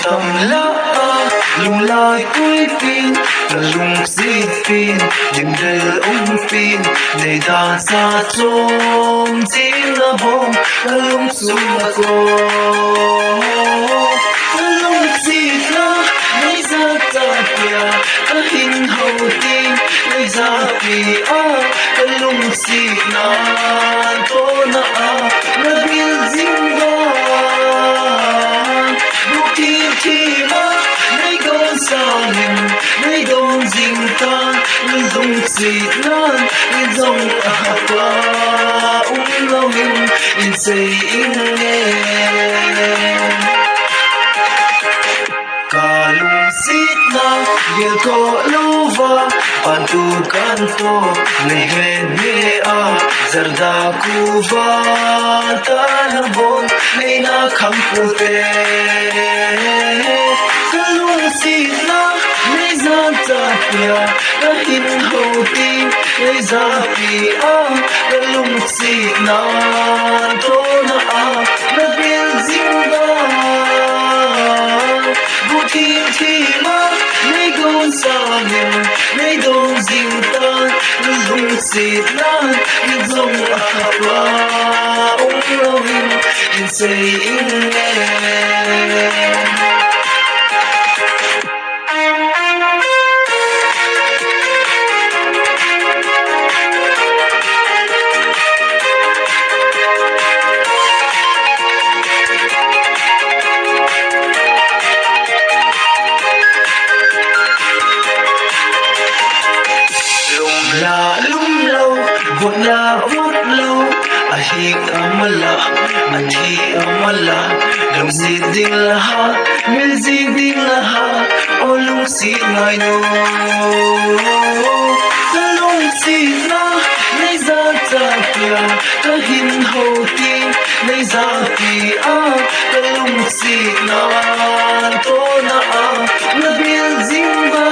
tâm lá lung lai cuối pin lung xịt pin những đời ung pin để ta xa trông chính là bom lung xuống là cô lung xịt lá lấy ra ta bia hình hậu tin lấy ra bia lung xịt na tô na na biết dính vào nơi đông dinh ta nơi đông xịt nan nơi đông qua lâu hình in say in nghe cả lung xịt na giờ có lâu va pan tu canto nei ve zarda kuva ta bon nei na kham pute lung xịt na lấy ra ta pia đã hin hậu tin lấy ra pia đã lung xịt na tô na đã biết dính vào bu thiên thi ma lấy gôn sa nhìn lấy đông dính ta lung xịt na lấy dòng qua ông lâu in say in nghe vút lâu hi amala anthi amala lung si ding la ha music ding la ha o lung si ngai no lung si na nei za ta pia ta hin ho ti nei za pi ta lung si na to na na bil zing ba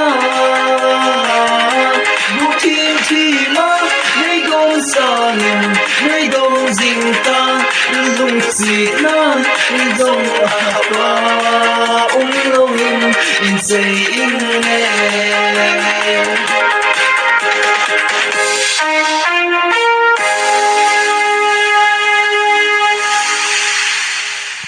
bu thiên thi ma nei gong sa nin nei dong ding ta lung xịt na dong qua lâu in say in nghe